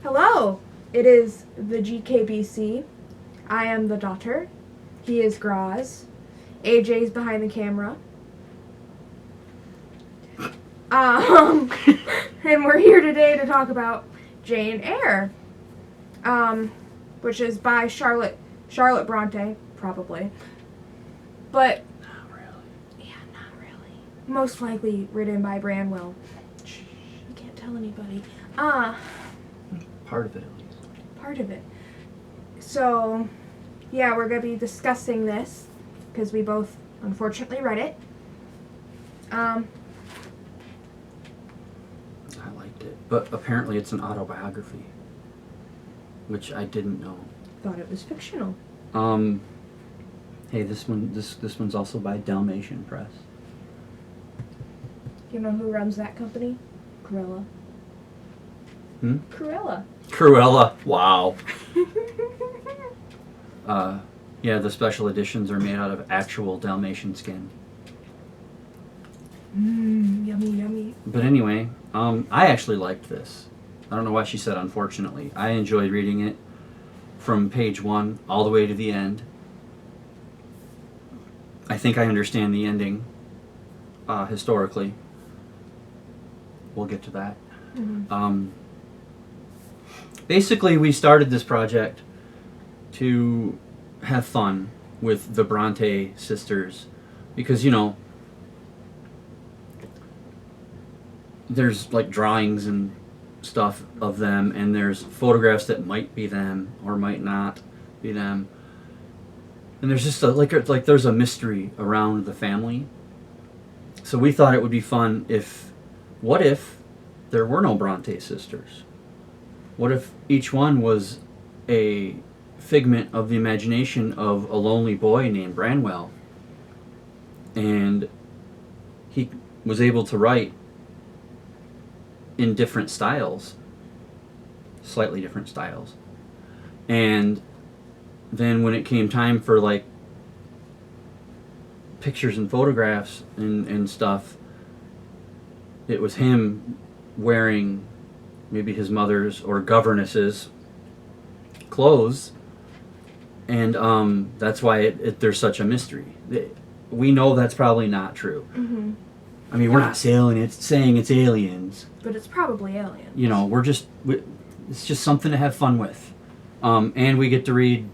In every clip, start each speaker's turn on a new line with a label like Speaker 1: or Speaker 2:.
Speaker 1: Hello, it is the GKBC. I am the daughter. He is Grozz. AJ's behind the camera. And we're here today to talk about Jane Eyre, which is by Charlotte Bronte, probably. But
Speaker 2: Not really.
Speaker 1: yeah, not really. Most likely written by Branwell. Shh, you can't tell anybody.
Speaker 2: Part of it, at least.
Speaker 1: Part of it. So, yeah, we're going to be discussing this because we both unfortunately read it.
Speaker 2: I liked it. But apparently it's an autobiography, which I didn't know.
Speaker 1: Thought it was fictional.
Speaker 2: Hey, this one's also by Dalmatian Press.
Speaker 1: You know who runs that company? Cruella. Cruella.
Speaker 2: Cruella. Wow. Yeah, the special editions are made out of actual Dalmatian skin.
Speaker 1: Yummy, yummy.
Speaker 2: But anyway, I actually liked this. I don't know why she said unfortunately. I enjoyed reading it from page 1 all the way to the end. I think I understand the ending historically. We'll get to that. Basically, we started this project to have fun with the Bronte sisters because, you know, there's like drawings and stuff of them, and there's photographs that might be them or might not be them, and there's just like there's a mystery around the family. So we thought it would be fun what if there were no Bronte sisters? What if each one was a figment of the imagination of a lonely boy named Branwell, and he was able to write in different styles, slightly different styles, and then when it came time for like pictures and photographs and stuff, it was him wearing maybe his mother's or governess's clothes, and that's why there's such a mystery. We know that's probably not true.
Speaker 1: Mm-hmm.
Speaker 2: I mean, we're not saying it's aliens,
Speaker 1: but it's probably aliens.
Speaker 2: You know, it's just something to have fun with, and we get to read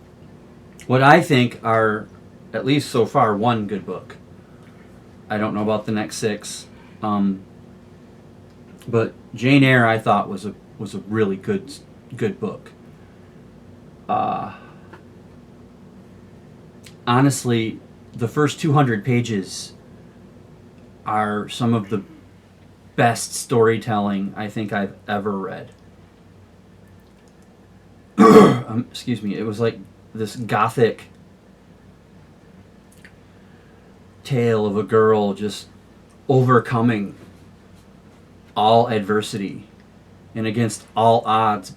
Speaker 2: what I think are, at least so far, one good book. I don't know about the next 6. But Jane Eyre, I thought, was a really good book. Honestly, the first 200 pages are some of the best storytelling I think I've ever read. Excuse me. It was like this gothic tale of a girl just overcoming all adversity and against all odds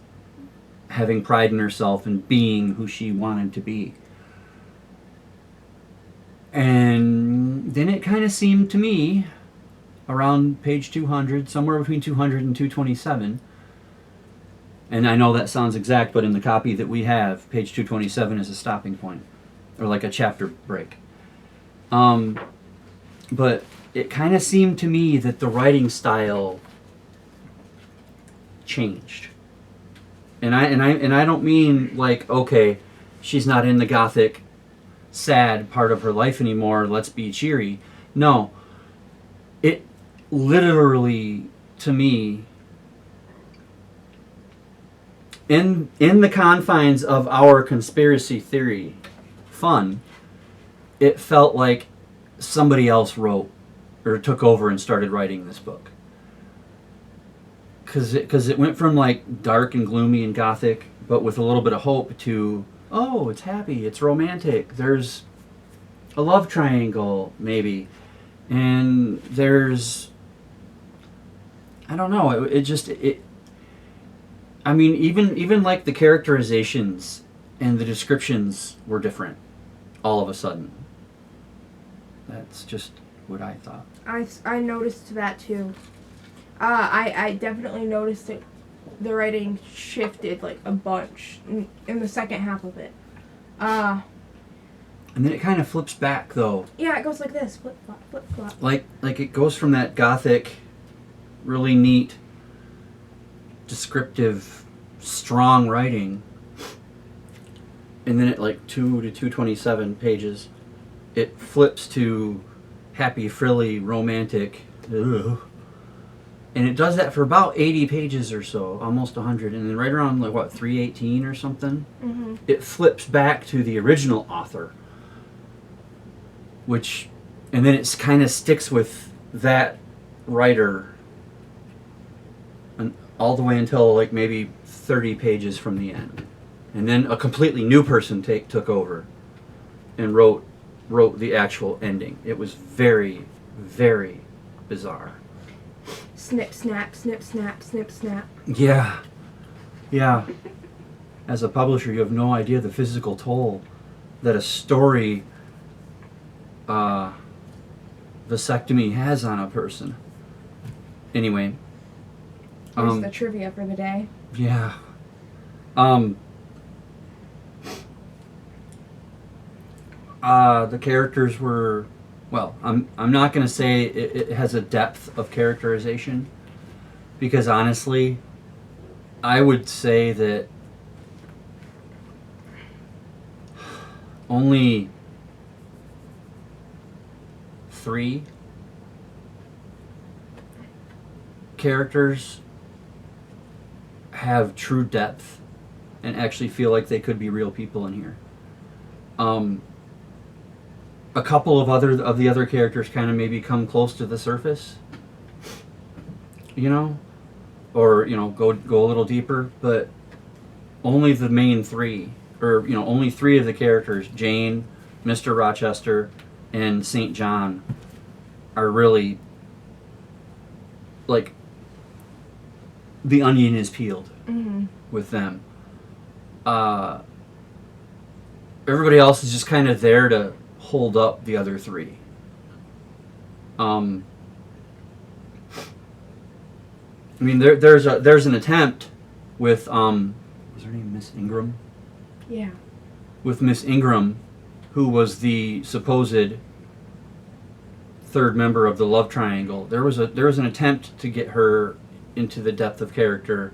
Speaker 2: having pride in herself and being who she wanted to be. And then it kind of seemed to me around page 200, somewhere between 200 and 227, and I know that sounds exact, but in the copy that we have, page 227 is a stopping point, or like a chapter break. But it kind of seemed to me that the writing style changed. And I don't mean like, okay, she's not in the gothic sad part of her life anymore, let's be cheery. No. It literally, to me, in the confines of our conspiracy theory fun, it felt like somebody else wrote or took over and started writing this book. Because it went from like dark and gloomy and gothic, but with a little bit of hope, to, oh, it's happy, it's romantic, there's a love triangle maybe, and there's, I don't know, I mean, even like the characterizations and the descriptions were different all of a sudden. That's just what I thought.
Speaker 1: I noticed that too. I definitely noticed it. The writing shifted like a bunch in the second half of it.
Speaker 2: And then it kind of flips back though.
Speaker 1: Yeah, it goes like this, flip flop, flip flop.
Speaker 2: Like it goes from that gothic, really neat, descriptive, strong writing, and then at like 2 to 227 pages, it flips to happy, frilly, romantic. Ugh. And it does that for about 80 pages or so, almost 100, and then right around like what 318 or something, it flips back to the original author, which, and then it kind of sticks with that writer, and all the way until like maybe 30 pages from the end, and then a completely new person took over, and wrote the actual ending. It was very, very bizarre.
Speaker 1: Snip, snap, snip, snap, snip, snap.
Speaker 2: Yeah. As a publisher, you have no idea the physical toll that a story vasectomy has on a person. Anyway.
Speaker 1: Here's the trivia for the day.
Speaker 2: Yeah. The characters were, well, I'm not going to say it has a depth of characterization, because honestly, I would say that only 3 characters have true depth and actually feel like they could be real people in here. A couple of the other characters kind of maybe come close to the surface, or go a little deeper, but only the main 3, or only 3 of the characters, Jane, Mr. Rochester, and St. John, are really like the onion is peeled with them. Everybody else is just kind of there to hold up the other 3. I mean, there's an attempt with was her name Miss Ingram?
Speaker 1: Yeah.
Speaker 2: With Miss Ingram, who was the supposed 3rd member of the love triangle. There was an attempt to get her into the depth of character,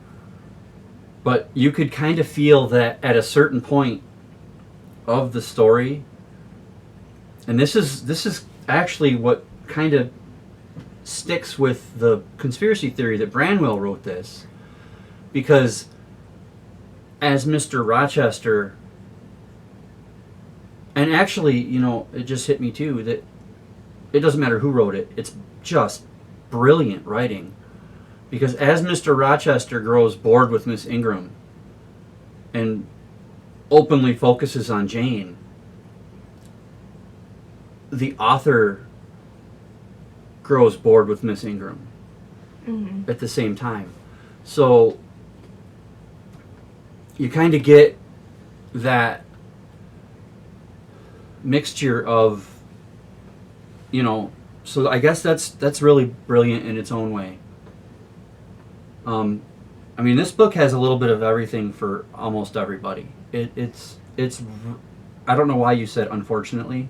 Speaker 2: but you could kind of feel that at a certain point of the story. And this is actually what kind of sticks with the conspiracy theory that Branwell wrote this, because as Mr. Rochester, and actually, it just hit me too that it doesn't matter who wrote it, it's just brilliant writing, because as Mr. Rochester grows bored with Miss Ingram and openly focuses on Jane, the author grows bored with Miss Ingram at the same time. So you kind of get that mixture of, so I guess that's really brilliant in its own way. I mean, this book has a little bit of everything for almost everybody. It's I don't know why you said unfortunately.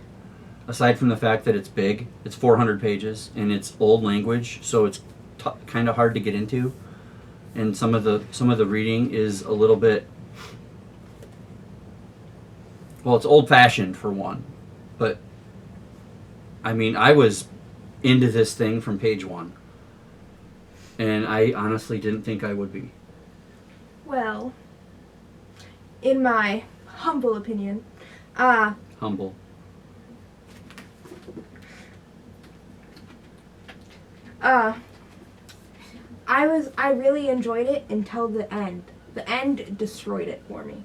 Speaker 2: Aside from the fact that it's big, it's 400 pages, and it's old language, so it's kind of hard to get into, and some of the reading is a little bit, well, it's old-fashioned for one, but I mean, I was into this thing from page 1, and I honestly didn't think I would be.
Speaker 1: Well, in my humble opinion,
Speaker 2: Humble.
Speaker 1: I really enjoyed it until the end. The end destroyed it for me.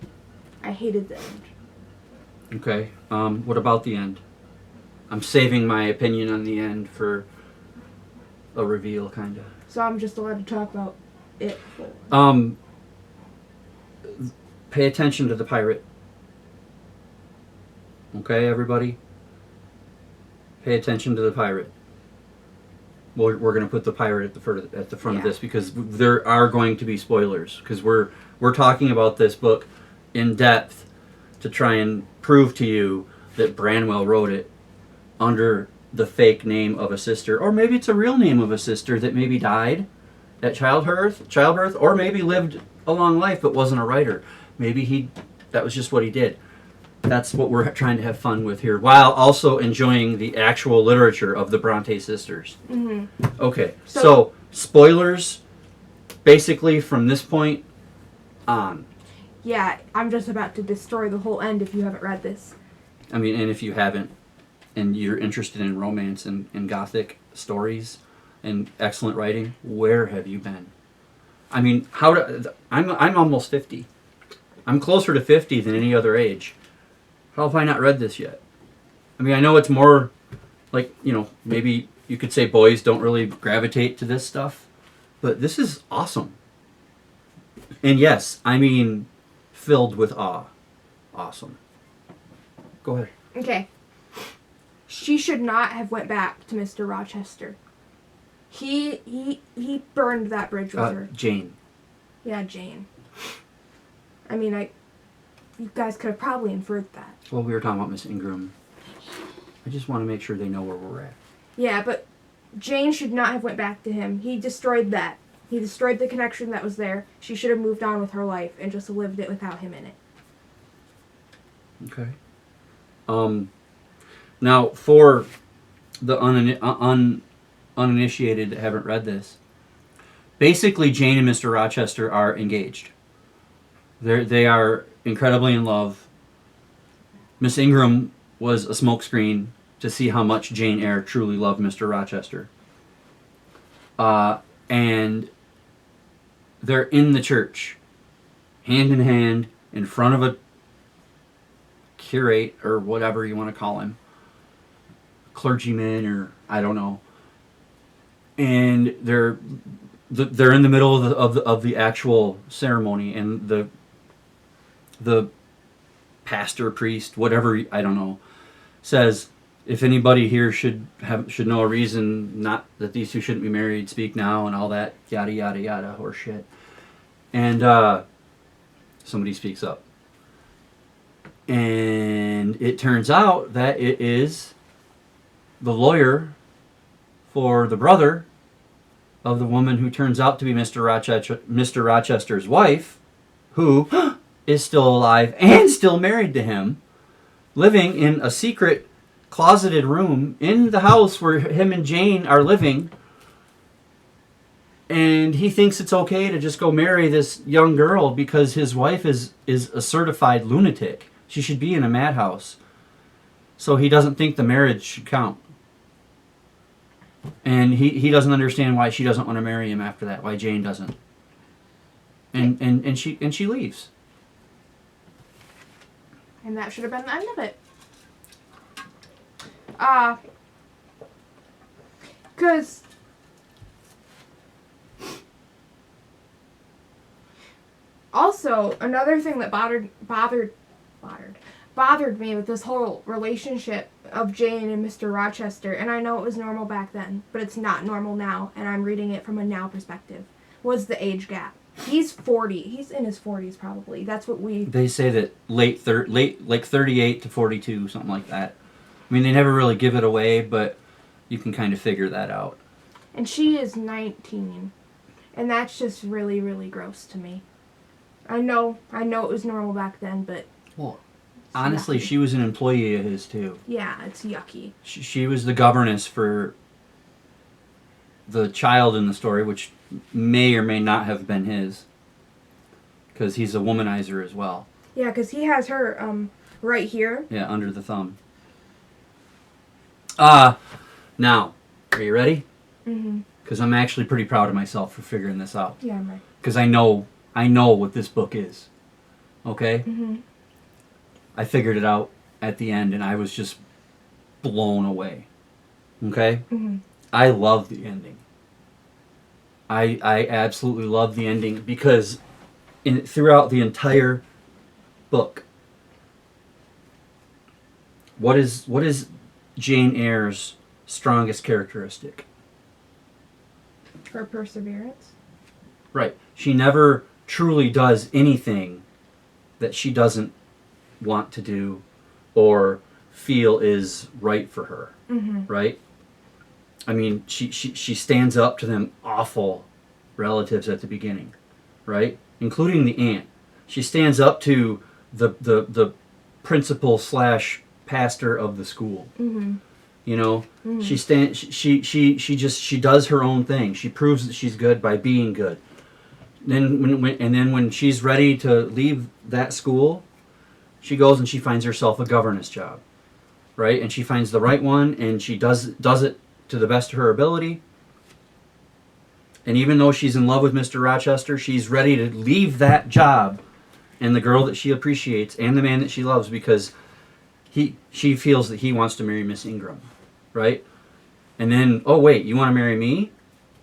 Speaker 1: I hated the end.
Speaker 2: Okay. What about the end? I'm saving my opinion on the end for a reveal, kind of.
Speaker 1: So I'm just allowed to talk about it.
Speaker 2: Pay attention to the pirate. Okay, everybody? pay attention to the pirate. We're going to put the pirate at the front of this because there are going to be spoilers because we're talking about this book in depth to try and prove to you that Branwell wrote it under the fake name of a sister, or maybe it's a real name of a sister that maybe died at childbirth, or maybe lived a long life but wasn't a writer. Maybe that was just what he did. That's what we're trying to have fun with here, while also enjoying the actual literature of the Bronte sisters. Mm-hmm. Okay, so spoilers, basically from this point on.
Speaker 1: Yeah, I'm just about to destroy the whole end if you haven't read this.
Speaker 2: I mean, and if you haven't, and you're interested in romance and Gothic stories and excellent writing, where have you been? I mean, I'm almost 50. I'm closer to 50 than any other age. How have I not read this yet? I mean, I know it's more like, maybe you could say boys don't really gravitate to this stuff, but this is awesome. And yes, I mean, filled with awe. Awesome. Go ahead.
Speaker 1: Okay. She should not have went back to Mr. Rochester. He burned that bridge with her.
Speaker 2: Jane.
Speaker 1: Yeah, Jane. I mean, you guys could have probably inferred that.
Speaker 2: Well, we were talking about Miss Ingram. I just want to make sure they know where we're at.
Speaker 1: Yeah, but Jane should not have went back to him. He destroyed that. He destroyed the connection that was there. She should have moved on with her life and just lived it without him in it.
Speaker 2: Okay. Now, for the uninitiated that haven't read this, basically Jane and Mr. Rochester are engaged. They are incredibly in love. Miss Ingram was a smokescreen to see how much Jane Eyre truly loved Mr. Rochester. And they're in the church, hand in hand, in front of a curate, or whatever you want to call him. Clergyman, or I don't know. And they're in the middle of the actual ceremony, and the pastor, priest, whatever, I don't know, says, if anybody here should know a reason not that these two shouldn't be married, speak now, and all that yada yada yada horse shit. And somebody speaks up, and it turns out that it is the lawyer for the brother of the woman who turns out to be Mr. Rochester's wife, who is still alive and still married to him, living in a secret closeted room in the house where him and Jane are living. And he thinks it's okay to just go marry this young girl because his wife is a certified lunatic. She should be in a madhouse. So he doesn't think the marriage should count. And he doesn't understand why she doesn't want to marry him after that, why Jane doesn't. And she leaves.
Speaker 1: And that should have been the end of it. Because also another thing that bothered me with this whole relationship of Jane and Mr. Rochester, and I know it was normal back then, but it's not normal now, and I'm reading it from a now perspective, was the age gap. He's 40. He's in his 40s probably. That's what
Speaker 2: They say that late like 38 to 42, something like that. I mean, they never really give it away, but you can kind of figure that out.
Speaker 1: And she is 19. And that's just really, really gross to me. I know it was normal back then, but...
Speaker 2: Well, honestly, she was an employee of his, too.
Speaker 1: Yeah, it's yucky.
Speaker 2: She was the governess for the child in the story, which may or may not have been his. Because he's a womanizer as well.
Speaker 1: Yeah, because he has her right here.
Speaker 2: Yeah, under the thumb. Now, are you ready? Mm-hmm. Because I'm actually pretty proud of myself for figuring this out.
Speaker 1: Yeah, I'm ready.
Speaker 2: Because I know what this book is. Okay? Mm-hmm. I figured it out at the end, and I was just blown away. Okay? Mm-hmm. I love the ending. I absolutely love the ending because throughout the entire book, what is Jane Eyre's strongest characteristic.
Speaker 1: Her perseverance.
Speaker 2: Right. She never truly does anything that she doesn't want to do or feel is right for her.
Speaker 1: Mm-hmm.
Speaker 2: Right? I mean, she stands up to them awful relatives at the beginning, right? Including the aunt. She stands up to the principal slash pastor of the school.
Speaker 1: Mm-hmm.
Speaker 2: You know,
Speaker 1: Mm-hmm.
Speaker 2: she does her own thing. She proves that she's good by being good. Then when she's ready to leave that school, she goes and she finds herself a governess job, right? And she finds the right one, and she does it to the best of her ability. And even though she's in love with Mr. Rochester, she's ready to leave that job and the girl that she appreciates and the man that she loves because she feels that he wants to marry Miss Ingram, right? And then, oh wait, you want to marry me?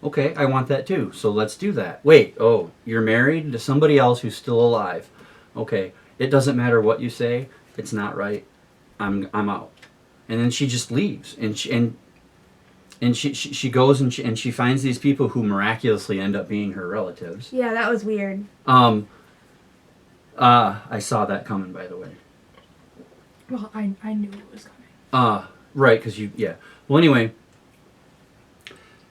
Speaker 2: Okay, I want that too. So let's do that. Wait, oh, you're married to somebody else who's still alive. Okay, it doesn't matter what you say. It's not right. I'm out. And then she just leaves, and she goes and she finds these people who miraculously end up being her relatives.
Speaker 1: Yeah, that was weird.
Speaker 2: I saw that coming, by the way.
Speaker 1: Well, I knew it was coming.
Speaker 2: Right, because well, anyway,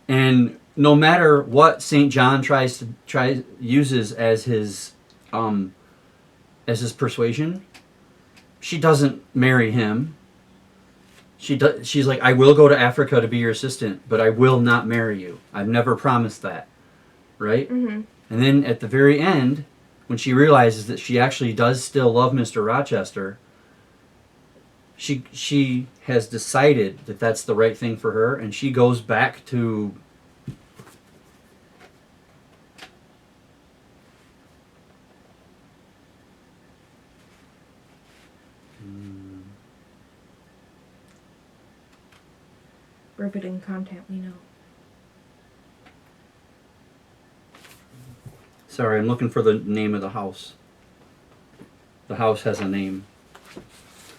Speaker 2: and no matter what St. John uses as his persuasion, she doesn't marry him. She's like, I will go to Africa to be your assistant, but I will not marry you. I've never promised that, right?
Speaker 1: Mm-hmm.
Speaker 2: And then at the very end, when she realizes that she actually does still love Mr. Rochester, she has decided that that's the right thing for her, and she goes back to
Speaker 1: Riveting content, we know.
Speaker 2: Sorry, I'm looking for the name of the house. The house has a name.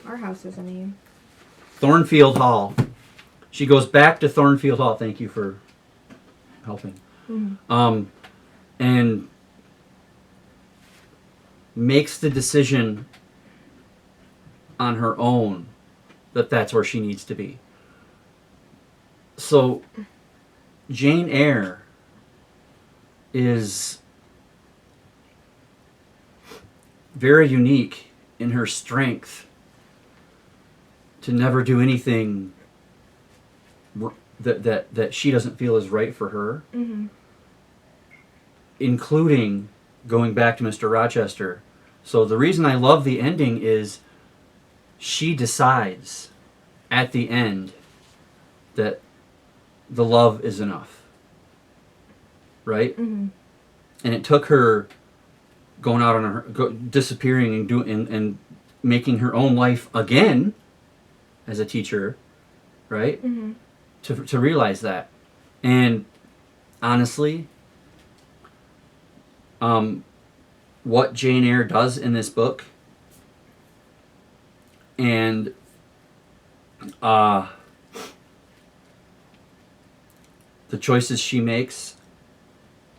Speaker 1: Our house has a name.
Speaker 2: Thornfield Hall. She goes back to Thornfield Hall. Thank you for helping.
Speaker 1: Mm-hmm.
Speaker 2: And makes the decision on her own that that's where she needs to be. So, Jane Eyre is very unique in her strength to never do anything that she doesn't feel is right for her,
Speaker 1: Mm-hmm.
Speaker 2: including going back to Mr. Rochester. So the reason I love the ending is she decides at the end that the love is enough, right?
Speaker 1: Mm-hmm.
Speaker 2: And it took her going out on her disappearing and making her own life again as a teacher, right?
Speaker 1: Mm-hmm.
Speaker 2: To realize that. And honestly, what Jane Eyre does in this book, and the choices she makes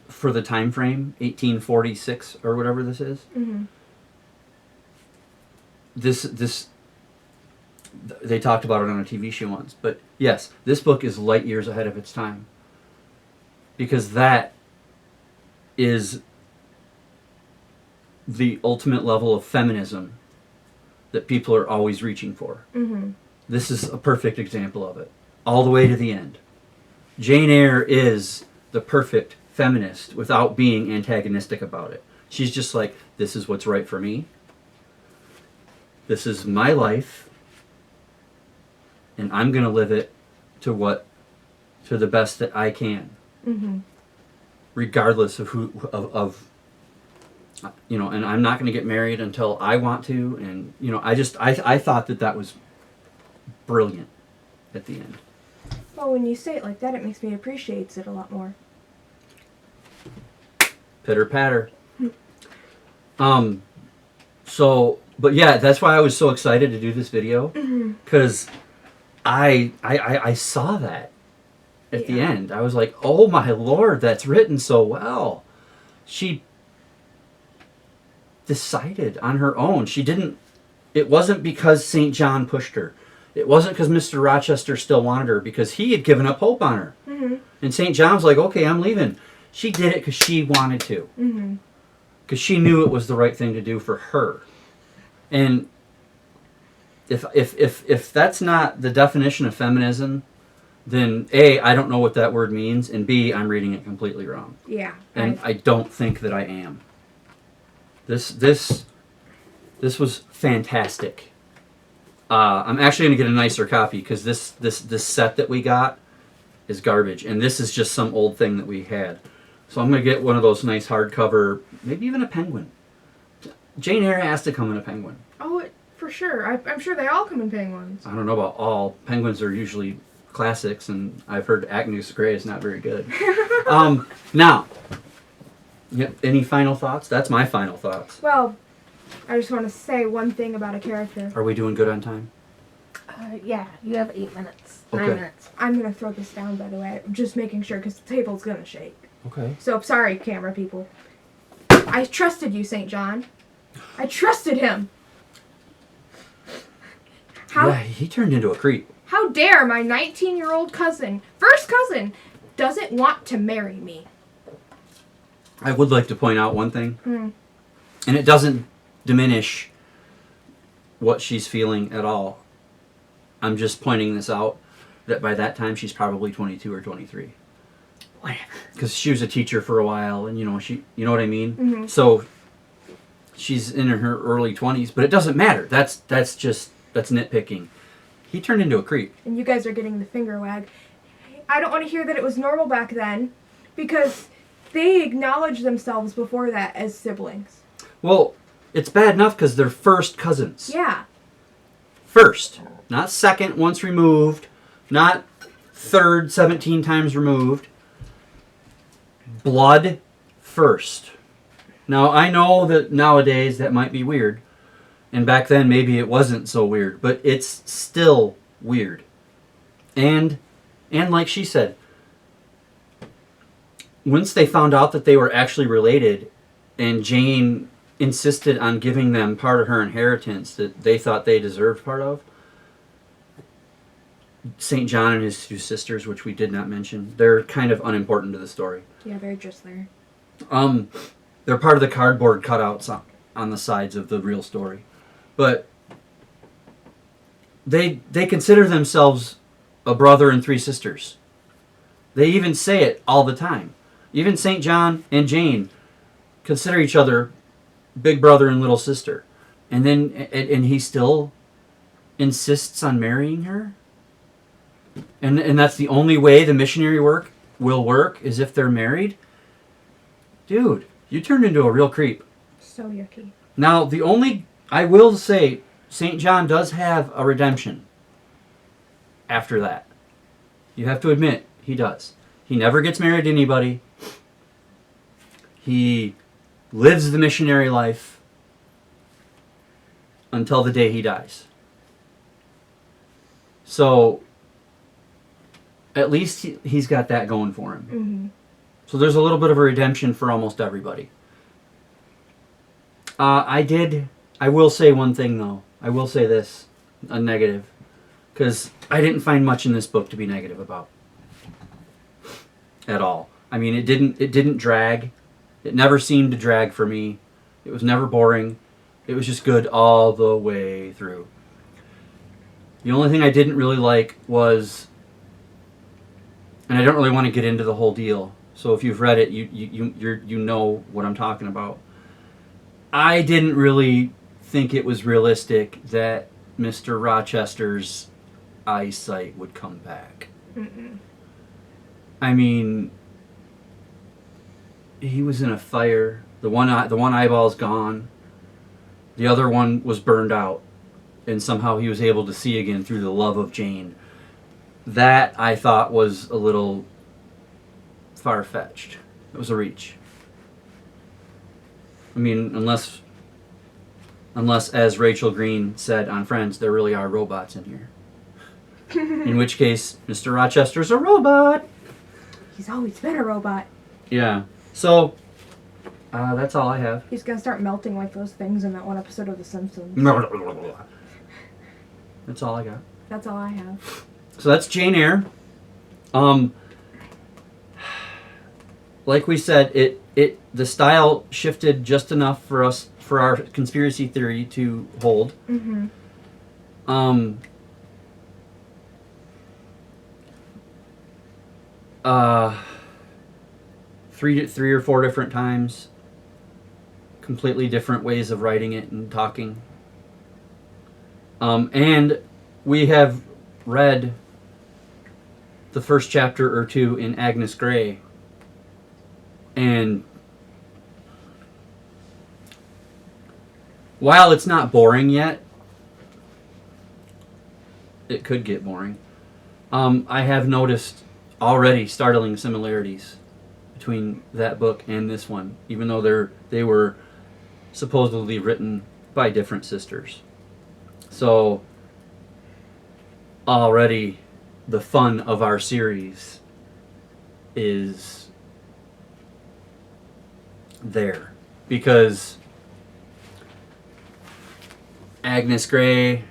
Speaker 2: for the time frame, 1846 or whatever this is.
Speaker 1: Mm-hmm.
Speaker 2: This they talked about it on a TV show once, but yes, this book is light years ahead of its time, because that is the ultimate level of feminism that people are always reaching for.
Speaker 1: Mm-hmm.
Speaker 2: This is a perfect example of it, all the way to the end. Jane Eyre is the perfect feminist without being antagonistic about it. She's just like, this is what's right for me. This is my life, and I'm going to live it to the best that I can,
Speaker 1: Mm-hmm.
Speaker 2: regardless of and I'm not going to get married until I want to, and I thought that was brilliant at the end.
Speaker 1: Well, when you say it like that, it makes me appreciate it a lot more.
Speaker 2: Pitter patter. But yeah, that's why I was so excited to do this video, because I saw that at the
Speaker 1: Yeah.
Speaker 2: end. I was like, oh my Lord, that's written so well. She decided on her own. She didn't, it wasn't because St. John pushed her. It wasn't because Mr. Rochester still wanted her, because he had given up hope on her.
Speaker 1: Mm-hmm.
Speaker 2: And St. John's like, okay, I'm leaving. She did it because she wanted to.
Speaker 1: Mm-hmm.
Speaker 2: Because she knew it was the right thing to do for her. And if that's not the definition of feminism, then A, I don't know what that word means, and B, I'm reading it completely wrong.
Speaker 1: Yeah.
Speaker 2: And I don't think that I am. This was fantastic. I'm actually going to get a nicer copy, because this set that we got is garbage, and this is just some old thing that we had. So I'm going to get one of those nice hardcover, maybe even a penguin. Jane Eyre has to come in a penguin.
Speaker 1: Oh, for sure. I'm sure they all come in penguins.
Speaker 2: I don't know about all. Penguins are usually classics, and I've heard Agnes Grey is not very good. Now, any final thoughts? That's my final thoughts.
Speaker 1: Well, I just want to say one thing about a character.
Speaker 2: Are we doing good on time?
Speaker 3: Yeah, you have 8 minutes.
Speaker 2: Okay.
Speaker 3: 9 minutes.
Speaker 1: I'm going to throw this down, by the way. Just making sure, because the table's going to shake.
Speaker 2: Okay.
Speaker 1: So, sorry, camera people. I trusted you, St. John. I trusted him.
Speaker 2: Yeah, he turned into a creep.
Speaker 1: How dare my 19-year-old cousin, first cousin, doesn't want to marry me?
Speaker 2: I would like to point out one thing,
Speaker 1: Hmm.
Speaker 2: and it doesn't diminish what she's feeling at all. I'm just pointing this out, that by that time she's probably 22 or 23.
Speaker 3: Whatever.
Speaker 2: Because she was a teacher for a while, and you know what I mean?
Speaker 1: Mhm.
Speaker 2: So she's in her early 20s, but it doesn't matter. That's nitpicking. He turned into a creep.
Speaker 1: And you guys are getting the finger wag. I don't want to hear that it was normal back then, because they acknowledged themselves before that as siblings.
Speaker 2: Well, it's bad enough because they're first cousins.
Speaker 1: Yeah.
Speaker 2: First. Not second, once removed. Not third, 17 times removed. Blood first. Now, I know that nowadays that might be weird. And back then, maybe it wasn't so weird. But it's still weird. And like she said, once they found out that they were actually related, and Jane insisted on giving them part of her inheritance that they thought they deserved part of, St. John and his two sisters, which we did not mention, they're kind of unimportant to the story.
Speaker 1: Yeah, they're just there.
Speaker 2: They're part of the cardboard cutouts on the sides of the real story. But they consider themselves a brother and three sisters. They even say it all the time. Even St. John and Jane consider each other big brother and little sister. And then and he still insists on marrying her? And that's the only way the missionary work will work, is if they're married? Dude, you turned into a real creep.
Speaker 1: So yucky.
Speaker 2: Now, I will say, St. John does have a redemption after that. You have to admit, he does. He never gets married to anybody. He lives the missionary life until the day he dies. So, at least he's got that going for him.
Speaker 1: Mm-hmm.
Speaker 2: So there's a little bit of a redemption for almost everybody. I will say one thing, though. I will say this, a negative. Because I didn't find much in this book to be negative about. At all. I mean, it didn't drag. It never seemed to drag for me. It was never boring. It was just good all the way through. The only thing I didn't really like was, and I don't really want to get into the whole deal, so if you've read it, you know what I'm talking about. I didn't really think it was realistic that Mr. Rochester's eyesight would come back.
Speaker 1: Mm-mm.
Speaker 2: I mean, he was in a fire. The one eyeball's gone. The other one was burned out, and somehow he was able to see again through the love of Jane. That, I thought, was a little far-fetched. It was a reach. I mean, unless, as Rachel Green said on Friends, there really are robots in here. In which case, Mr. Rochester's a robot.
Speaker 1: He's always been a robot.
Speaker 2: Yeah. So, that's all I have.
Speaker 1: He's gonna start melting like those things in that one episode of The Simpsons.
Speaker 2: That's all I got.
Speaker 1: That's all I have.
Speaker 2: So that's Jane Eyre. Like we said, the style shifted just enough for our conspiracy theory to hold.
Speaker 1: Mm-hmm.
Speaker 2: Three or four different times. Completely different ways of writing it and talking. And we have read the first chapter or two in Agnes Grey. And while it's not boring yet, it could get boring. I have noticed already startling similarities between that book and this one, even though they were supposedly written by different sisters. So already the fun of our series is there, because Agnes Grey,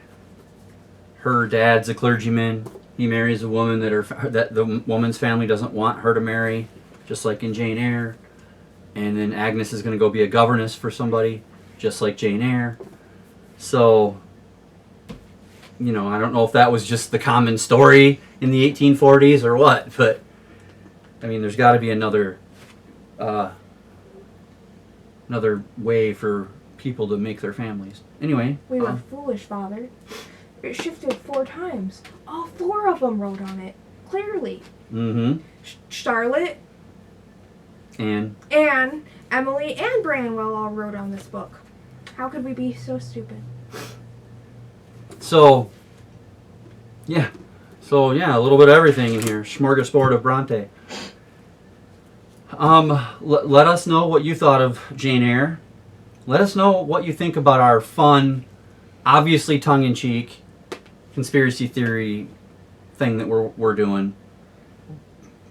Speaker 2: her dad's a clergyman. He marries a woman that the woman's family doesn't want her to marry, just like in Jane Eyre. And then Agnes is going to go be a governess for somebody, just like Jane Eyre. So, I don't know if that was just the common story in the 1840s or what, but I mean, there's got to be another way for people to make their families. Anyway.
Speaker 1: We were foolish, Father. It shifted 4 times. All 4 of them wrote on it. Clearly.
Speaker 2: Mm-hmm.
Speaker 1: Charlotte,
Speaker 2: Anne,
Speaker 1: Emily, and Branwell all wrote on this book. How could we be so stupid?
Speaker 2: So, yeah. A little bit of everything in here. Smorgasbord of Bronte. Let us know what you thought of Jane Eyre. Let us know what you think about our fun, obviously tongue-in-cheek conspiracy theory thing that we're doing.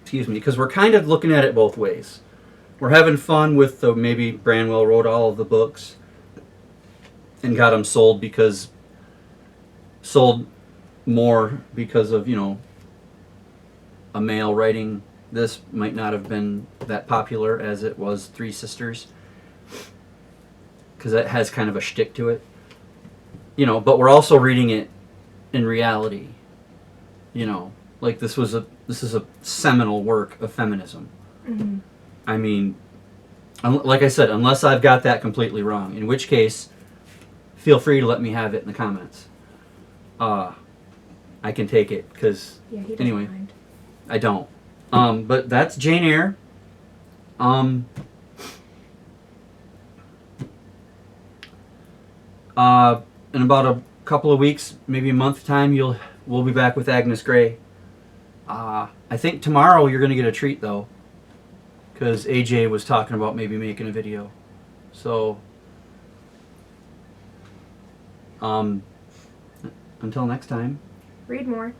Speaker 2: Excuse me, because we're kind of looking at it both ways. We're having fun with maybe Branwell wrote all of the books and got them sold more because of, a male writing this might not have been that popular as it was Three Sisters, because it has kind of a shtick to it. But we're also reading it in reality. Like this is a seminal work of feminism.
Speaker 1: Mm-hmm.
Speaker 2: I mean, like I said, unless I've got that completely wrong, in which case, feel free to let me have it in the comments. I can take it, because anyway,
Speaker 1: mind.
Speaker 2: I don't. But that's Jane Eyre. In about a couple of weeks, maybe a month time, we'll be back with Agnes Grey. I think tomorrow you're going to get a treat, though, because AJ was talking about maybe making a video. So, until next time.
Speaker 1: Read more.